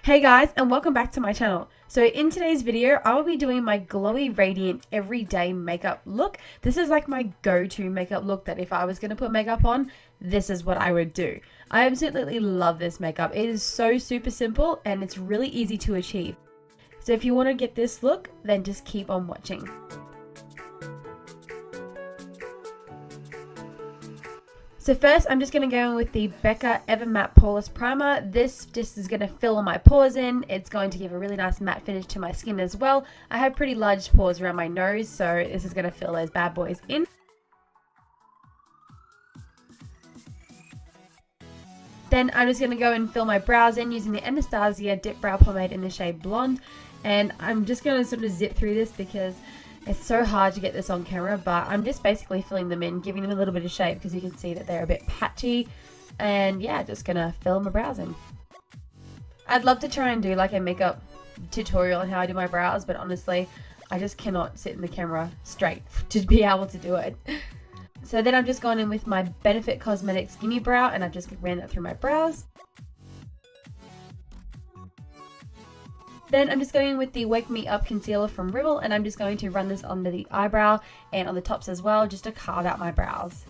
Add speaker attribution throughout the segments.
Speaker 1: Hey guys, and welcome back to my channel. So in today's video, I will be doing my glowy radiant everyday makeup look. This is like my go-to makeup look that if I was going to put makeup on, this is what I would do. I absolutely love this makeup. It is so super simple and it's really easy to achieve. So if you want to get this look, then just keep on watching. So first, I'm just going to go in with the Becca Ever Matte Poreless Primer. This just is going to fill all my pores in. It's going to give a really nice matte finish to my skin as well. I have pretty large pores around my nose, so this is going to fill those bad boys in. Then I'm just going to go and fill my brows in using the Anastasia Dip Brow Pomade in the shade Blonde. And I'm just going to sort of zip through this because it's so hard to get this on camera, but I'm just basically filling them in, giving them a little bit of shape because you can see that they're a bit patchy. And yeah, just gonna fill my brows in. I'd love to try and do like a makeup tutorial on how I do my brows, but honestly, I just cannot sit in the camera straight to be able to do it. So then I've just gone in with my Benefit Cosmetics Gimme Brow and I've just ran that through my brows. Then I'm just going in with the Wake Me Up Concealer from Rimmel and I'm just going to run this under the eyebrow and on the tops as well, just to carve out my brows.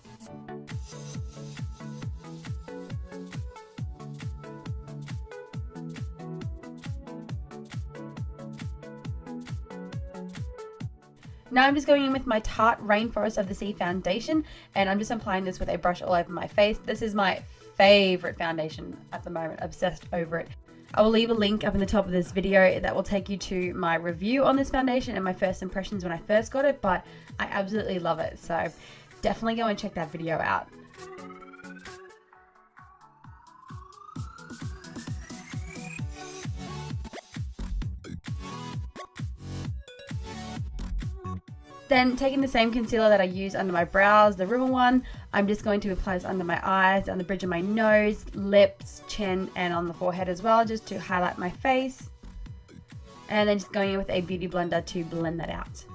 Speaker 1: Now I'm just going in with my Tarte Rainforest of the Sea foundation and I'm just applying this with a brush all over my face. This is my favorite foundation at the moment, obsessed over it. I will leave a link up in the top of this video that will take you to my review on this foundation and my first impressions when I first got it, but I absolutely love it, so definitely go and check that video out. Then taking the same concealer that I use under my brows, the Rimmel one, I'm just going to apply this under my eyes, on the bridge of my nose, lips, chin, and on the forehead as well, just to highlight my face. And then just going in with a beauty blender to blend that out.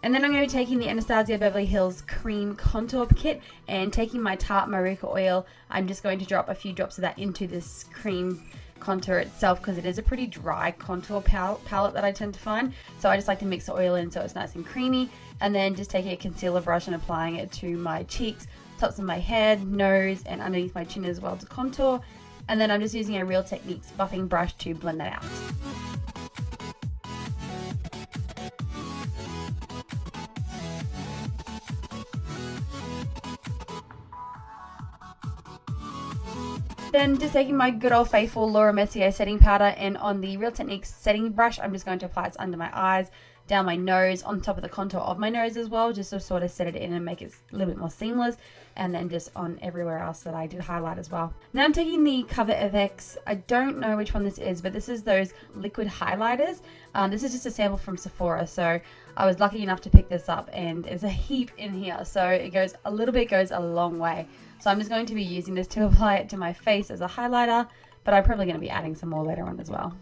Speaker 1: And then I'm going to be taking the Anastasia Beverly Hills Cream Contour Kit and taking my Tarte Maruca oil. I'm just going to drop a few drops of that into this cream contour itself because it is a pretty dry contour palette that I tend to find. So I just like to mix the oil in so it's nice and creamy. And then just taking a concealer brush and applying it to my cheeks, tops of my head, nose, and underneath my chin as well to contour. And then I'm just using a Real Techniques buffing brush to blend that out. Then just taking my good old faithful Laura Mercier setting powder and on the Real Techniques setting brush, I'm just going to apply it under my eyes, down my nose, on top of the contour of my nose as well, just to sort of set it in and make it a little bit more seamless, and then just on everywhere else that I did highlight as well. Now I'm taking the Cover FX, I don't know which one this is, but this is those liquid highlighters. This is just a sample from Sephora, so I was lucky enough to pick this up and there's a heap in here, so it goes a little bit, goes a long way. So I'm just going to be using this to apply it to my face as a highlighter, but I'm probably going to be adding some more later on as well.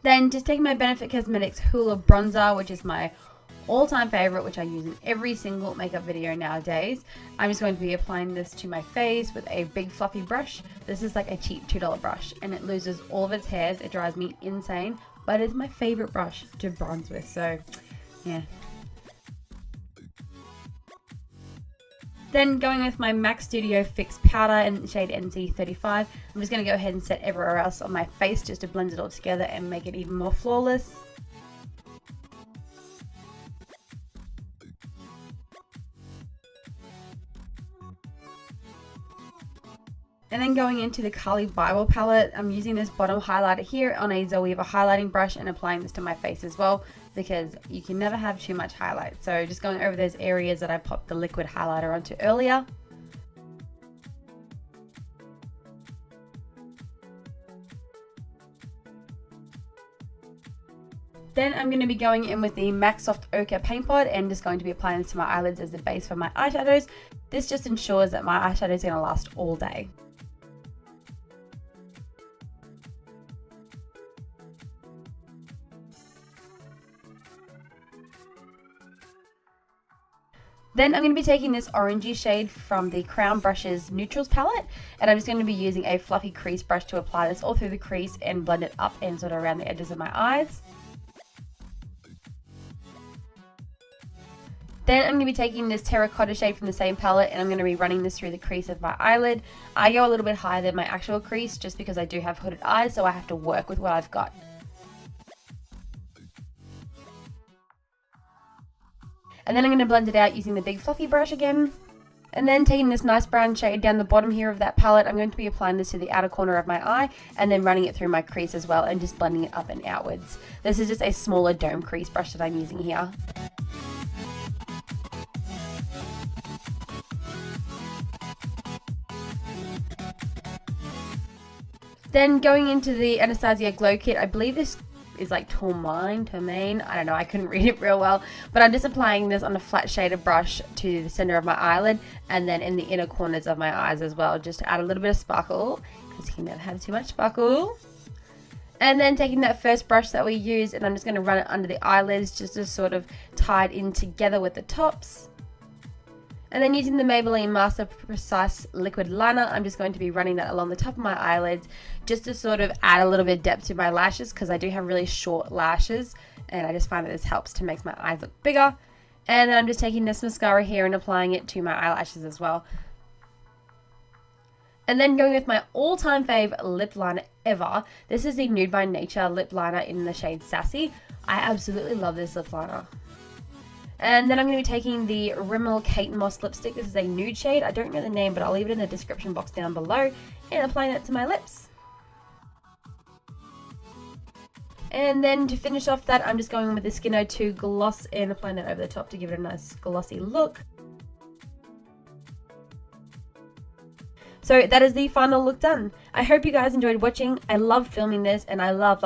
Speaker 1: Then just taking my Benefit Cosmetics Hoola Bronzer, which is my all-time favorite, which I use in every single makeup video nowadays. I'm just going to be applying this to my face with a big fluffy brush. This is like a cheap $2 brush and it loses all of its hairs. It drives me insane, but it's my favorite brush to bronze with, so yeah. Then going with my MAC Studio Fix powder in the shade NC35, I'm just going to go ahead and set everywhere else on my face just to blend it all together and make it even more flawless. And then going into the Carli Bybel palette, I'm using this bottom highlighter here on a Zoeva highlighting brush and applying this to my face as well because you can never have too much highlight. So just going over those areas that I popped the liquid highlighter onto earlier. Then I'm going to be going in with the MAC Soft Ochre Paint Pot and just going to be applying this to my eyelids as the base for my eyeshadows. This just ensures that my eyeshadow is going to last all day. Then I'm going to be taking this orangey shade from the Crown Brushes Neutrals palette, and I'm just going to be using a fluffy crease brush to apply this all through the crease and blend it up and sort of around the edges of my eyes. Then I'm going to be taking this terracotta shade from the same palette, and I'm going to be running this through the crease of my eyelid. I go a little bit higher than my actual crease just because I do have hooded eyes, so I have to work with what I've got. And then I'm going to blend it out using the big fluffy brush again. And then taking this nice brown shade down the bottom here of that palette, I'm going to be applying this to the outer corner of my eye and then running it through my crease as well and just blending it up and outwards. This is just a smaller dome crease brush that I'm using here. Then going into the Anastasia Glow Kit, I believe this is like Tourmaine, I don't know, I couldn't read it real well, but I'm just applying this on a flat shaded brush to the center of my eyelid and then in the inner corners of my eyes as well, just to add a little bit of sparkle, because you can never have too much sparkle. And then taking that first brush that we used, and I'm just going to run it under the eyelids just to sort of tie it in together with the tops. And then using the Maybelline Master Precise Liquid Liner, I'm just going to be running that along the top of my eyelids just to sort of add a little bit of depth to my lashes, because I do have really short lashes and I just find that this helps to make my eyes look bigger. And then I'm just taking this mascara here and applying it to my eyelashes as well. And then going with my all-time fave lip liner ever, this is the Nude by Nature lip liner in the shade Sassy. I absolutely love this lip liner. And then I'm going to be taking the Rimmel Kate Moss lipstick. This is a nude shade. I don't know the name, but I'll leave it in the description box down below. And applying that to my lips. And then to finish off that, I'm just going with the Skin O2 gloss and applying that over the top to give it a nice glossy look. So that is the final look done. I hope you guys enjoyed watching. I loved filming this and I loved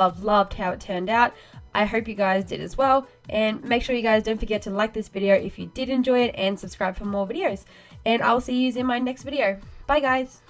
Speaker 1: how it turned out. I hope you guys did as well, and make sure you guys don't forget to like this video if you did enjoy it and subscribe for more videos, and I will see you in my next video. Bye guys.